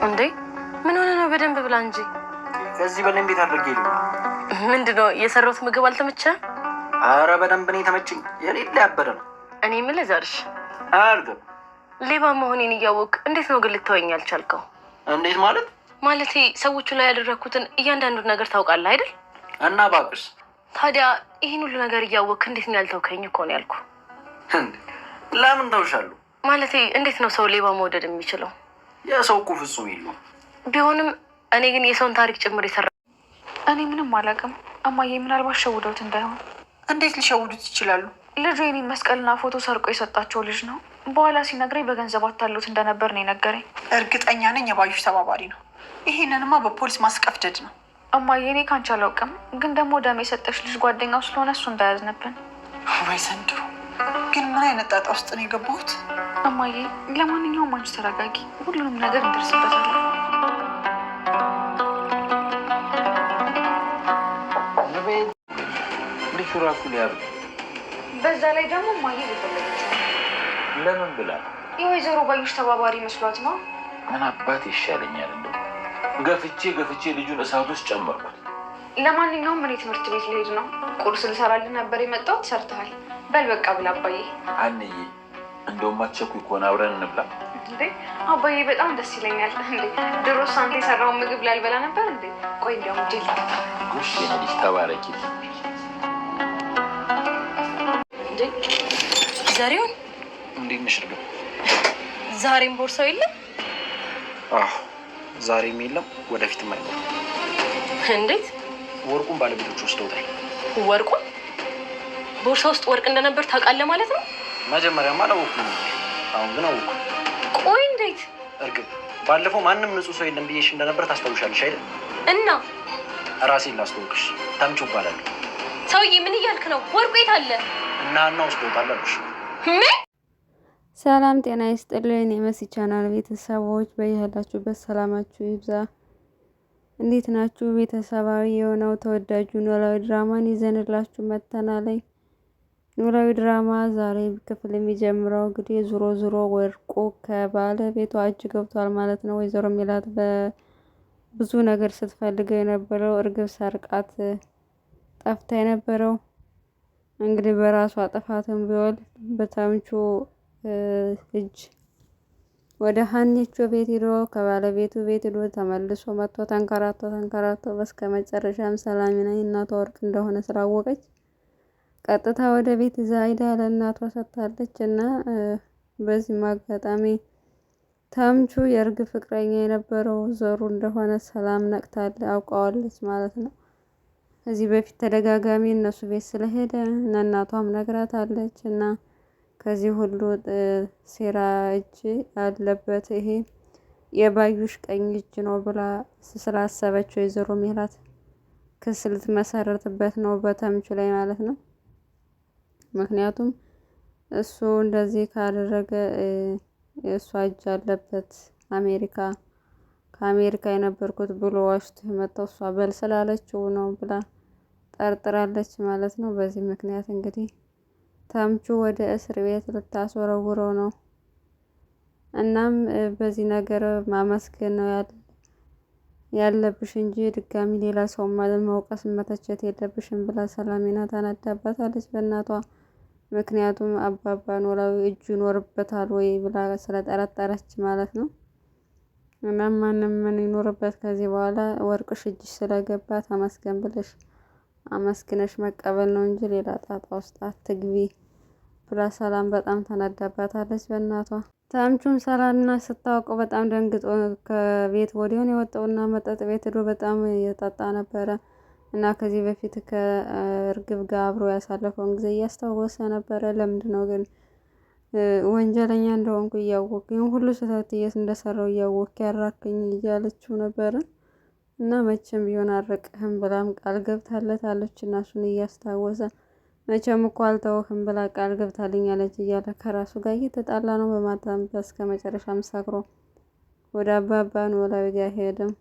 እንዴ ምን ሆነ ነው? በደንብ ብላ እንጂ። ከዚህ በላይ እንዴት አድርጌ ልብላ? ምንድነው የሰራሁት ምግብ አልተመቸህም? አረ በደንብ ነው የተመቸኝ። የሌለ ያበደ ነው። እኔ የምልህ ዘርሽ አያርግም። ሌባ መሆኔን እያወቅ እንዴት ነው ግን ልትወኝ ያልቻልከው? እንዴት ማለት? ማለቴ ሰዎቹ ላይ ያደረኩትን እያንዳንዱን ነገር ታውቃለህ አይደል? እና ባቅስ ታዲያ ይህን ሁሉ ነገር እያወቅ እንዴት ነው ያልተውከኝ እኮ ነው ያልኩ። ለምን ተውሻለሁ? ማለቴ እንዴት ነው ሰው ሌባ መውደድ የሚችለው? የሰው እኮ ፍጹም የለውም። ቢሆንም እኔ ግን የሰውን ታሪክ ጭምር የሰራ እኔ ምንም አላውቅም። እማዬ ምናልባት ሸውደውት እንዳይሆን። እንዴት ሊሸውዱት ይችላሉ? ልጁ የኔን መስቀልና ፎቶ ሰርቆ የሰጣቸው ልጅ ነው። በኋላ ሲነግረኝ በገንዘብ አታሉት እንደነበር ነው የነገረኝ። እርግጠኛ ነኝ የባዩሽ ተባባሪ ነው። ይሄንንማ በፖሊስ ማስቀፍደድ ነው። እማዬ እኔ ካንቺ አላውቅም፣ ግን ደግሞ ደም የሰጠሽ ልጅ ጓደኛው ስለሆነ እሱ እንዳያዝንብን። ወይ ዘንድሮ ግን ምን አይነት ጣጣ ውስጥ ነው የገባሁት? እማዬ ለማንኛውም አንቺ ተረጋጊ፣ ሁሉንም ነገር እንደርስበታለን። በዛ ላይ ደግሞ እማዬ የፈለገች ለምን ብላ የወይዘሮ ባዩሽ ተባባሪ መስሏት ነው። ምን አባት ይሻለኛል? እንደው ገፍቼ ልጁን እሳት ውስጥ ጨመርኩት። ለማንኛውም እኔ ትምህርት ቤት ልሄድ ነው። ቁርስ ልሰራልህ ነበር የመጣሁት፣ ሰርተሃል። በል በቃ ብላ አባዬ። አንዬ እንደውም አትቸኩይ ከሆነ አብረን እንብላ። እንዴ አባዬ በጣም ደስ ይለኛል። እንዴ ድሮስ አንተ የሰራውን ምግብ ላልበላ ነበር እንዴ? ቆይ እንዲያውም ጄል ጎሽ የኔ ልጅ ተባረኪ። ዛሬውን እንዴት ነሽ እርግብ? ዛሬም ቦርሳው የለም? አዎ ዛሬም የለም፣ ወደፊትም አይኖርም። እንዴት? ወርቁን ባለቤቶች ወስደውታል። ወርቁን? ቦርሳ ውስጥ ወርቅ እንደነበር ታውቃለህ ማለት ነው? መጀመሪያማ አላወኩም፣ አሁን ግን አወኩ። ቆይ እንዴት? እርግብ ባለፈው ማንም ንጹህ ሰው የለም ብዬሽ እንደነበር ታስታውሻለሽ አይደል? እና ራሴን ላስተዋውቅሽ፣ ተምቹ እባላለሁ። ሰውዬ ምን እያልክ ነው? ወርቁ የት አለ? እና ወስደውታል አልኩሽ። ሰላም ጤና ይስጥልኝ የመሲ ቻናል ቤተሰቦች፣ በያላችሁበት ሰላማችሁ ይብዛ። እንዴት ናችሁ? ቤተሰባዊ የሆነው ተወዳጁ ኖላዊ ድራማን ይዘንላችሁ መጥተናል። ኖላዊ ድራማ ዛሬ ክፍል የሚጀምረው እንግዲህ ዙሮ ወርቁ ከባለቤቷ እጅ ገብቷል ማለት ነው። ወይዘሮ ሜላት በብዙ ነገር ስትፈልገው የነበረው እርግብ ሰርቃት ጠፍታ የነበረው እንግዲህ በራሷ ጥፋትም ቢሆን በተምቹ እጅ ወደ ሀኒቾ ቤት ሄዶ ከባለቤቱ ቤት ሄዶ ተመልሶ መጥቶ ተንከራቶ በስከ መጨረሻም ሰላሚና እናቷ ወርቅ እንደሆነ ስላወቀች ቀጥታ ወደ ቤት ይዛ ሄዳ ለእናቷ ሰጥታለች። እና በዚህም አጋጣሚ ተምቹ የእርግብ ፍቅረኛ የነበረው ዘሩ እንደሆነ ሰላም ነቅታለ አውቀዋለች ማለት ነው። ከዚህ በፊት ተደጋጋሚ እነሱ ቤት ስለሄደ እናቷም ነግራታለች። እና ከዚህ ሁሉ ሴራ እጅ አለበት ይሄ የባዩሽ ቀኝ እጅ ነው ብላ ስላሰበች ወይዘሮ ሜላት ክስ ልትመሰርትበት ነው በተምቹ ላይ ማለት ነው። ምክንያቱም እሱ እንደዚህ ካደረገ የእሷ እጅ አለበት ከአሜሪካ የነበርኩት ብሎ ዋሽቶ የመጣው እሷ በል ስላለችው ነው ብላ ጠርጥራለች ማለት ነው። በዚህ ምክንያት እንግዲህ ተምቹ ወደ እስር ቤት ልታስወረውረው ነው። እናም በዚህ ነገር ማመስገን ነው ያለብሽ እንጂ ድጋሚ ሌላ ሰው መውቀስ መተቸት የለብሽም ብላ ሰላሚና ታናዳባታለች በእናቷ። ምክንያቱም አባባ ኖላዊ እጁ ይኖርበታል ወይ ብላ ስለጠረጠረች ማለት ነው። እናም ማንም ምን ይኖርበት ከዚህ በኋላ ወርቅሽ እጅ ስለገባ ተመስገን ብለሽ አመስግነሽ መቀበል ነው እንጂ ሌላ ጣጣ ውስጥ አትግቢ ብላ ሰላም በጣም ተናዳባታለች በእናቷ። ተምቹም ሰላምና ስታውቀው በጣም ደንግጦ ከቤት ወዲያውን የወጣውና መጠጥ ቤት ሄዶ በጣም እየጠጣ ነበረ። እና ከዚህ በፊት ከእርግብ ጋር አብሮ ያሳለፈውን ጊዜ እያስታወሰ ነበረ። ለምንድነው ግን ወንጀለኛ እንደሆንኩ እያወቅኩ ይህን ሁሉ ስህተት እንደሰራው እያወቅኩ ያራከኝ እያለችው ነበረ። እና መቼም ቢሆን አልረቅህም ብላም ቃል ገብታለታለች። እና እሱን እያስታወሰ መቼም እኮ አልተውህም ብላ ቃል ገብታልኛለች እያለ ከራሱ ጋር እየተጣላ ነው። በማታም እስከ መጨረሻም ሰክሮ ወደ አባባ ኖላዊ ጋር ሄደም።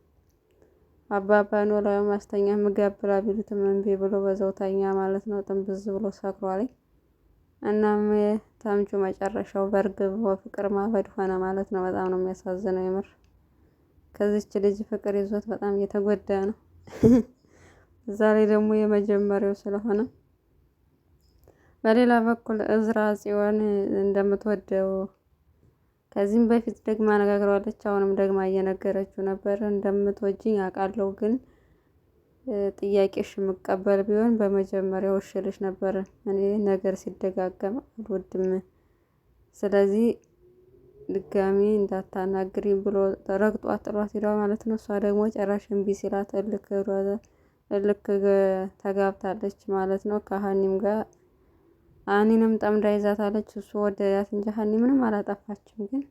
አባባ ኖላዊ ማስተኛ ምግብ ብላ ቢሉትም እምቢ ብሎ በዛው ተኛ ማለት ነው። ጥንብዝ ብሎ ሰክሯል። እናም ተምቹ መጨረሻው በእርግብ ፍቅር ማበድ ሆነ ማለት ነው። በጣም ነው የሚያሳዝነው የምር። ከዚች ልጅ ፍቅር ይዞት በጣም እየተጎዳ ነው። እዛ ላይ ደግሞ የመጀመሪያው ስለሆነ በሌላ በኩል እዝራ ጽዮን እንደምትወደው ከዚህም በፊት ደግማ አነጋግረዋለች። አሁንም ደግማ እየነገረችው ነበር። እንደምትወጂኝ አውቃለሁ፣ ግን ጥያቄሽ የምቀበል ቢሆን በመጀመሪያው እሽልሽ ነበር። እኔ ነገር ሲደጋገም አልወድም። ስለዚህ ድጋሚ እንዳታናግሪኝ ብሎ ረግጧት ጥሏት ሄዷ ማለት ነው። እሷ ደግሞ ጭራሽ እምቢ ሲላት እልክ ተጋብታለች ማለት ነው ከሀኒም ጋር። ሀኒንም ጠምዳ ይዛታለች። እሱ ወደዳት እንጂ ሀኒ ምንም አላጠፋችም። ግን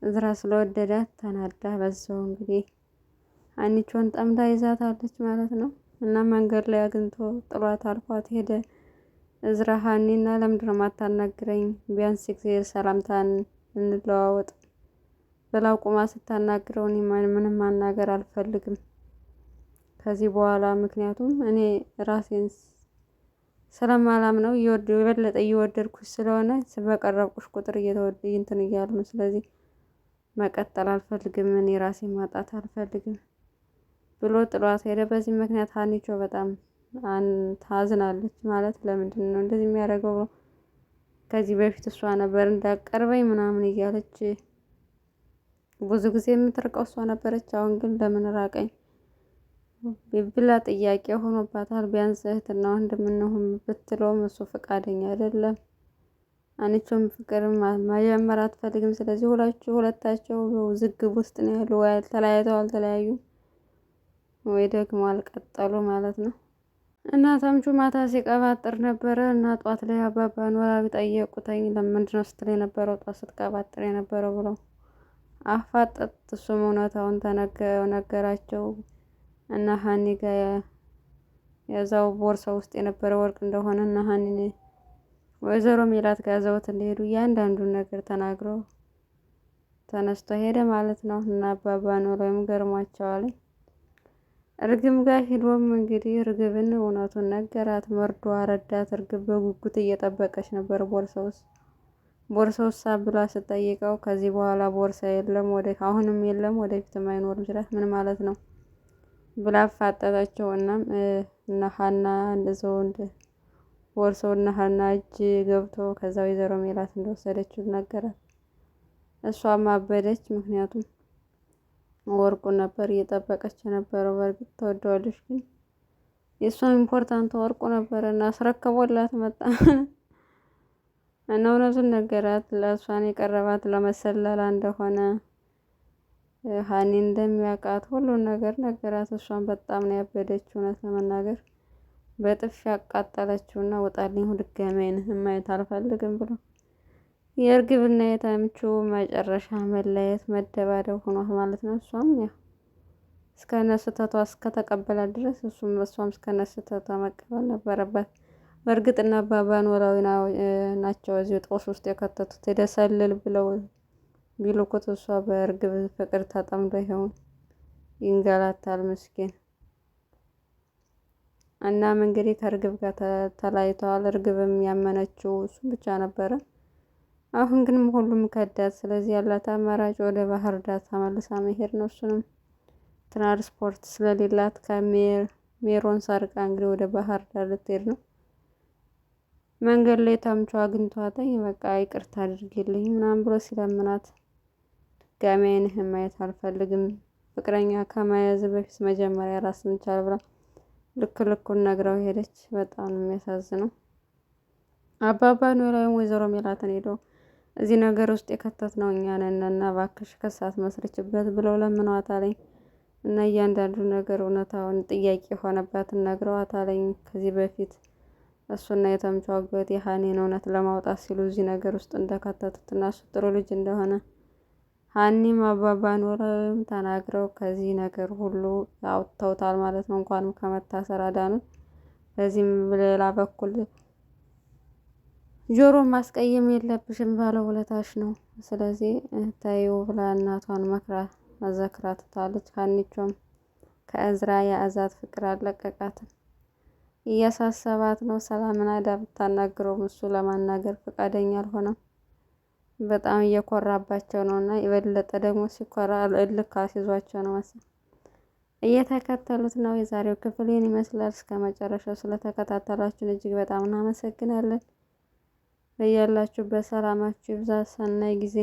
እዝራ ስለወደዳት ተናዳ በዛው እንግዲህ ሀኒቾን ጠምዳ ይዛታለች ማለት ነው። እና መንገድ ላይ አግኝቶ ጥሏት አልፏት ሄደ። እዝራ ሀኒና ለምንድን ነው የማታናግረኝ? ቢያንስ ጊዜ ሰላምታን እንለዋወጥ ብላ ቁማ ስታናግረው እኔ ምንም ማናገር አልፈልግም ከዚህ በኋላ፣ ምክንያቱም እኔ ራሴን ስለማላምነው የበለጠ እየወደድኩሽ ስለሆነ በቀረብኩሽ ቁጥር እንትን እያሉ ነው። ስለዚህ መቀጠል አልፈልግም፣ እኔ ራሴን ማጣት አልፈልግም ብሎ ጥሏት ሄደ። በዚህ ምክንያት ሀኒቾ በጣም ታዝናለች። ማለት ለምንድን ነው እንደዚህ የሚያደርገው ብሎ ከዚህ በፊት እሷ ነበር እንዳቀርበኝ ምናምን እያለች ብዙ ጊዜ የምትርቀው እሷ ነበረች። አሁን ግን ለምን ራቀኝ ብላ ጥያቄ ሆኖባታል። ቢያንስ እህትና ወንድም እንሁን ብትለውም እሱ ፈቃደኛ አይደለም። ሀኒቾም ፍቅር መጀመር አትፈልግም። ስለዚህ ሁለታቸው ውዝግብ ውስጥ ነው ያሉ። ወይ ተለያይተው አልተለያዩ ወይ ደግሞ አልቀጠሉ ማለት ነው። እና ተምቹ ማታ ሲቀባጥር ነበረ እና ጧት ላይ አባባ ኖላዊ ጠየቁተኝ። ለምንድን ነው ስትል የነበረው ጧት ስትቀባጥር የነበረው ብለው አፋጠጥ። እሱም እውነታውን ነገራቸው እና ሀኒ ጋር የዛው ቦርሳ ውስጥ የነበረ ወርቅ እንደሆነ እና ሀኒ ወይዘሮ ሜላት ጋር ዘውት እንደሄዱ እያንዳንዱን ነገር ተናግሮ ተነስቶ ሄደ ማለት ነው። እና አባባ ኖላዊም ገርሟቸዋል። እርግብ ጋር ሂዶም እንግዲህ እርግብን እውነቱን ነገራት። መርዶ አረዳት። እርግብ በጉጉት እየጠበቀች ነበር። ቦርሳው ብላ ስጠይቀው ከዚህ በኋላ ቦርሳ የለም፣ አሁንም የለም፣ ወደፊትም አይኖርም ሲላት ምን ማለት ነው ብላ አፋጠጠችው። እናም እነ ሀና እንደዛው ቦርሳው እነ ሀና እጅ ገብቶ ከዛ ወይዘሮ ሜላት እንደወሰደችው ነገራት። እሷም አበደች። ምክንያቱም ወርቁን ነበር እየጠበቀች የነበረው። በእርግጥ ተወደዋለች፣ ግን የእሷም ኢምፖርታንት ወርቁ ነበር እና አስረክቦላት መጣ እና እውነቱን ነገራት። ለእሷን የቀረባት ለመሰለላ እንደሆነ ሀኒ እንደሚያውቃት ሁሉን ነገር ነገራት። እሷን በጣም ነው ያበደችው። እውነት ለመናገር በጥፊ ያቃጠለችው እና ውጣልኝ ድጋሚ ዓይንህን ማየት አልፈልግም ብሎ የእርግብና የተምቹ መጨረሻ መለየት መደባደብ ሆኗል ማለት ነው። እሷም ያው እስከነስተቷ እስከተቀበላት ድረስ እሷም እስከነስተቷ መቀበል ነበረባት። በእርግጥ እና አባባ ኖላዊ ናቸው እዚህ ጦስ ውስጥ የከተቱት። ሄደሰልል ብለው ቢልኩት እሷ በእርግብ ፍቅር ተጠምዶ ይሆን ይንገላታል ምስኪን። እናም እንግዲህ ከእርግብ ጋር ተለያይተዋል። እርግብም ያመነችው እሱ ብቻ ነበረ። አሁን ግን ሁሉም ከዳት። ስለዚህ ያላት አማራጭ ወደ ባህር ዳር ተመልሳ መሄድ ነው። እሱንም ትራንስፖርት ስለሌላት ከሜሮን ሰርቃ እንግዲህ ወደ ባህር ዳር ልትሄድ ነው። መንገድ ላይ ተምቹ አግኝቷት በቃ ይቅርታ አድርጊልኝ ምናምን ብሎ ሲለምናት ድጋሚ ዓይንህን ማየት አልፈልግም፣ ፍቅረኛ ከመያዝ በፊት መጀመሪያ ራስን ቻል ብላ ልኩን ነግራው ሄደች። በጣም ነው የሚያሳዝነው። አባባ ኖላዊም ወይዘሮ ሜላትን ሄደው እዚህ ነገር ውስጥ የከተትነው እኛ ነን እና እባክሽ ክሳት መስርችበት ብለው ለምነዋታለኝ። እና እያንዳንዱ ነገር እውነታውን ጥያቄ የሆነባትን ነግረዋታለኝ። ከዚህ በፊት እሱና የተምቹ አጎት የሀኒን እውነት ለማውጣት ሲሉ እዚህ ነገር ውስጥ እንደከተቱት እና እሱ ጥሩ ልጅ እንደሆነ ሀኒም አባባ ኖላዊም ተናግረው ከዚህ ነገር ሁሉ አውጥተውታል ማለት ነው። እንኳንም ከመታሰር አዳኑት። በዚህም ሌላ በኩል ጆሮ ማስቀየም የለብሽም ባለውለታሽ ነው፣ ስለዚህ ተይው ብላ እናቷን መክራ ትታለች። ሀኒቾም ከእዝራ የአዛት ፍቅር አለቀቃትም። እያሳሰባት ነው። ሰላምን አዳ ብታናግረውም እሱ ለማናገር ፈቃደኛ አልሆነም። በጣም እየኮራባቸው ነው እና የበለጠ ደግሞ ሲኮራ እልክ አስይዟቸው ነው መሰል እየተከተሉት ነው። የዛሬው ክፍል ይህን ይመስላል። እስከ መጨረሻው ስለተከታተላችሁን እጅግ በጣም እናመሰግናለን። በያላችሁበት ሰላማችሁ ይብዛ። ሰናይ ጊዜ